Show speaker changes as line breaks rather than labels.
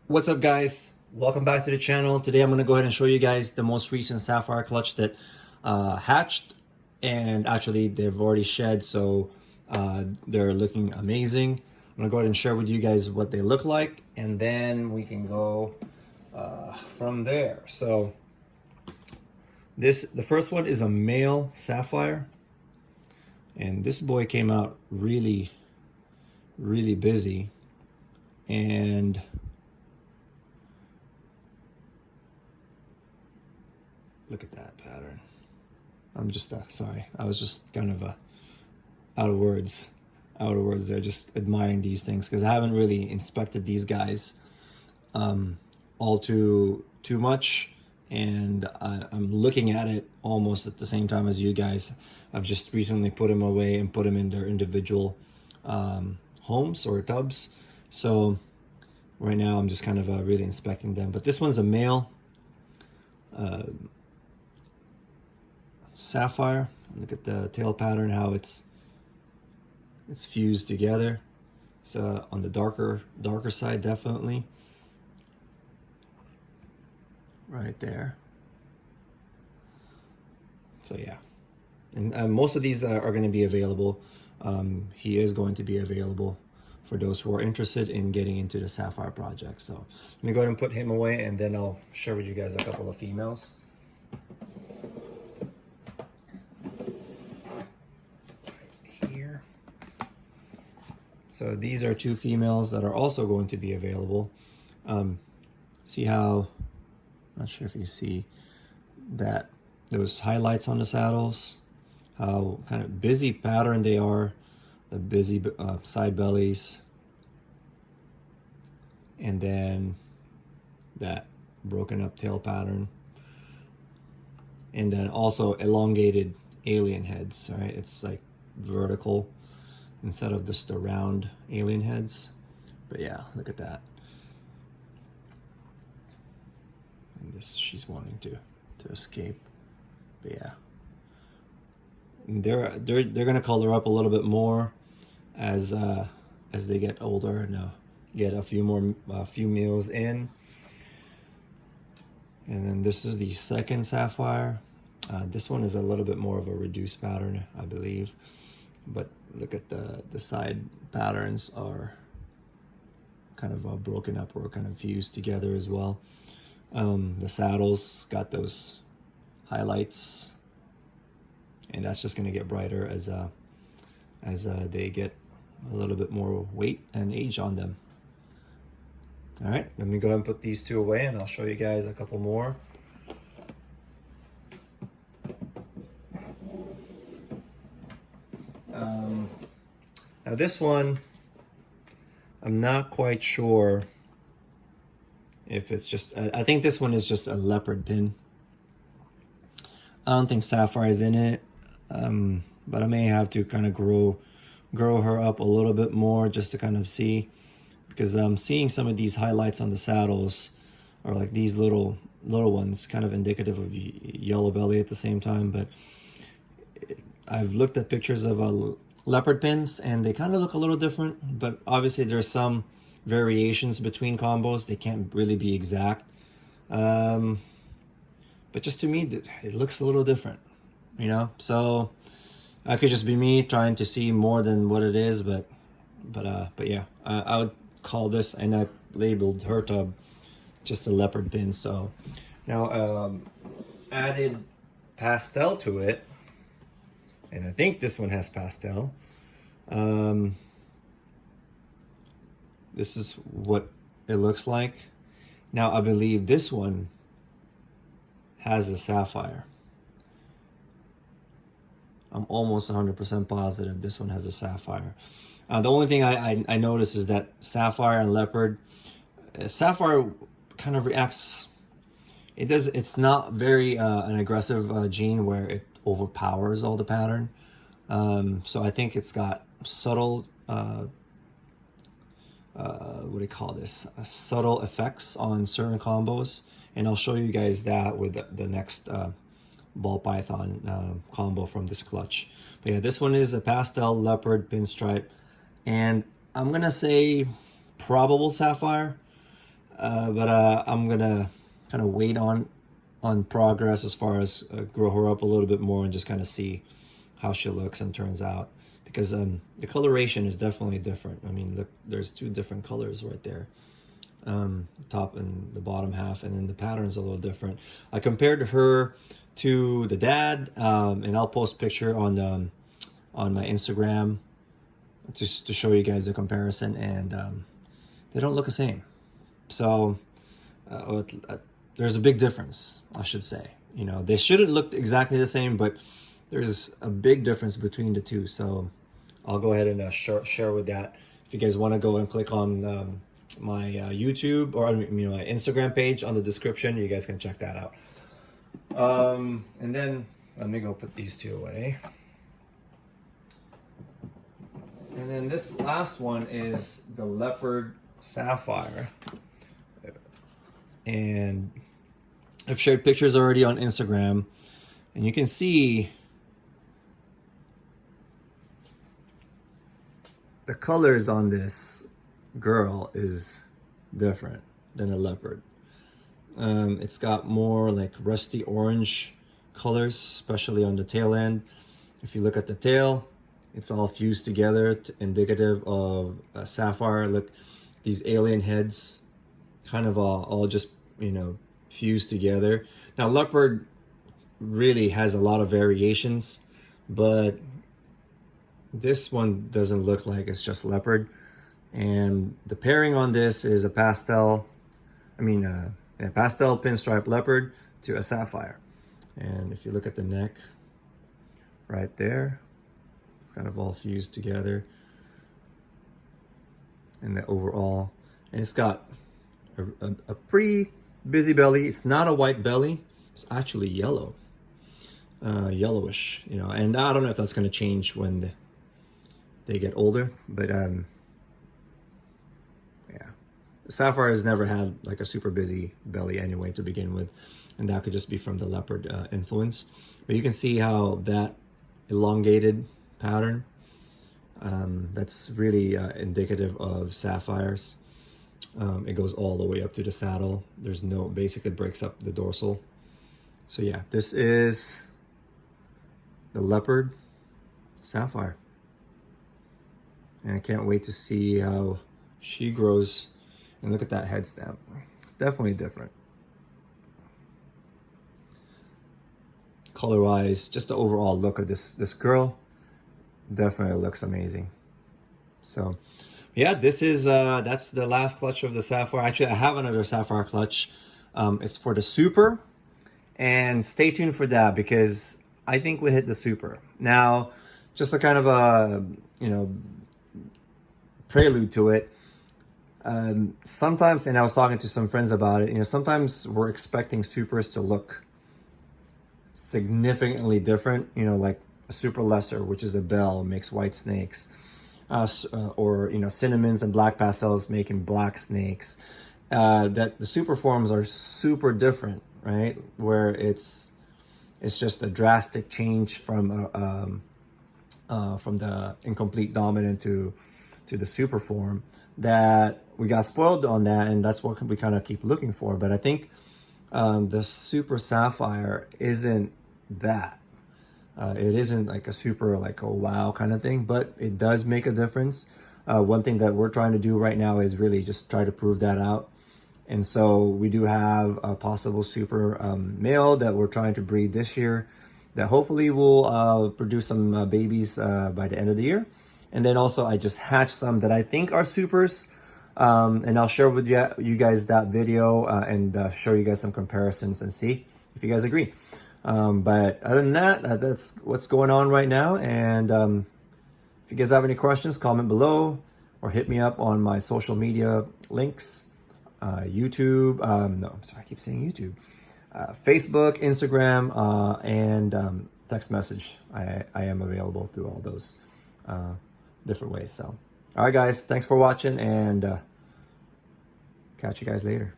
What's up, guys? Welcome back to the channel. Today I'm going to go ahead and show you guys the most recent Sapphire clutch that hatched, and actually they've already shed, so they're looking amazing. I'm going to go ahead and share with you guys what they look like, and then we can go from there. So the first one is a male Sapphire, and this boy came out really busy, and look at that pattern. I'm just sorry, I was just kind of out of words there, just admiring these things, because I haven't really inspected these guys all too much, and I'm looking at it almost at the same time as you guys. I've just recently put them away and put them in their individual homes or tubs, so right now I'm just kind of really inspecting them. But this one's a male Sapphire. Look at the tail pattern, how it's fused together. It's on the darker side, definitely, right there. So yeah, and most of these are going to be available. He is going to be available for those who are interested in getting into the Sapphire project. So let me go ahead and put him away, and then I'll share with you guys a couple of females. So these are two females that are also going to be available. See how, not sure if you see that, those highlights on the saddles, how kind of busy pattern they are, the busy side bellies, and then that broken up tail pattern, and then also elongated alien heads, right? It's like vertical instead of just the round alien heads. But yeah, look at that. And this, she's wanting to escape. But yeah, and they're gonna color up a little bit more as they get older and get a few meals in. And then this is the second Sapphire. This one is a little bit more of a reduced pattern, I believe. But look at the side patterns are kind of broken up or kind of fused together as well. The saddles got those highlights, and that's just going to get brighter as they get a little bit more weight and age on them. All right, let me go ahead and put these two away, and I'll show you guys a couple more. Now this one, I'm not quite sure if it's just, I think this one is just a leopard pin. I don't think Sapphire is in it, but I may have to kind of grow her up a little bit more just to kind of see, because I'm seeing some of these highlights on the saddles are like these little ones, kind of indicative of yellow belly at the same time. But I've looked at pictures of leopard pins, and they kind of look a little different, but obviously there's some variations between combos. They can't really be exact, but just to me it looks a little different, you know. So that could just be me trying to see more than what it is, but yeah, I would call this, and I labeled her tub, just a leopard pin. So now added Pastel to it, and I think this one has Pastel. This is what it looks like. Now I believe this one has the Sapphire. I'm almost 100% positive this one has a Sapphire. The only thing I notice is that Sapphire and Leopard, Sapphire kind of reacts, it's not very an aggressive gene where it overpowers all the pattern. So I think it's got subtle what do you call this, subtle effects on certain combos, and I'll show you guys that with the next ball python combo from this clutch. But yeah, this one is a Pastel, Leopard, Pinstripe, and I'm gonna say probable Sapphire. But I'm gonna kind of wait on progress as far as grow her up a little bit more and just kind of see how she looks and turns out, because the coloration is definitely different. I mean, look, there's two different colors right there, top and the bottom half, and then the pattern's a little different. I compared her to the dad, and I'll post a picture on my Instagram just to show you guys the comparison, and they don't look the same. So there's a big difference, I should say. You know, they shouldn't look exactly the same, but there's a big difference between the two. So I'll go ahead and share with that. If you guys want to go and click on my YouTube or my Instagram page on the description, you guys can check that out. And then let me go put these two away. And then this last one is the Leopard Sapphire. And I've shared pictures already on Instagram, and you can see the colors on this girl is different than a leopard. It's got more like rusty orange colors, especially on the tail end. If you look at the tail, it's all fused together, indicative of a sapphire. Look, these alien heads kind of all just, you know, fused together. Now, leopard really has a lot of variations, but this one doesn't look like it's just leopard. And the pairing on this is a pastel, pastel pinstripe leopard to a sapphire. And if you look at the neck right there, it's kind of all fused together. And the overall, and it's got a pretty busy belly. It's not a white belly, it's actually yellow, yellowish, you know. And I don't know if that's going to change when they get older, but yeah, the sapphire has never had like a super busy belly anyway to begin with, and that could just be from the leopard influence. But you can see how that elongated pattern, that's really indicative of sapphires. It goes all the way up to the saddle. There's no, basically breaks up the dorsal. So yeah, this is the Leopard Sapphire. And I can't wait to see how she grows. And look at that head stamp. It's definitely different. Color-wise, just the overall look of this girl definitely looks amazing. So yeah, this is that's the last clutch of the Sapphire. Actually, I have another Sapphire clutch. It's for the Super, and stay tuned for that because I think we hit the Super. Now, just a kind of a, you know, prelude to it. Sometimes, and I was talking to some friends about it, you know, sometimes we're expecting Supers to look significantly different, you know, like a Super Lesser, which is a bell, makes white snakes. Or, you know, cinnamons and black pastels making black snakes. That the super forms are super different, right? Where it's just a drastic change from the incomplete dominant to the super form, that we got spoiled on that, and that's what we kind of keep looking for. But I think the Super Sapphire isn't that. It isn't like a super, like a wow kind of thing, but it does make a difference. One thing that we're trying to do right now is really just try to prove that out. And so we do have a possible super male that we're trying to breed this year that hopefully will produce some babies by the end of the year. And then also I just hatched some that I think are supers. And I'll share with you guys that video and show you guys some comparisons and see if you guys agree. But other than that, that's what's going on right now. And if you guys have any questions, comment below or hit me up on my social media links, YouTube. No, I'm sorry, I keep saying YouTube. Facebook, Instagram, and text message. I am available through all those different ways. So, all right, guys, thanks for watching, and catch you guys later.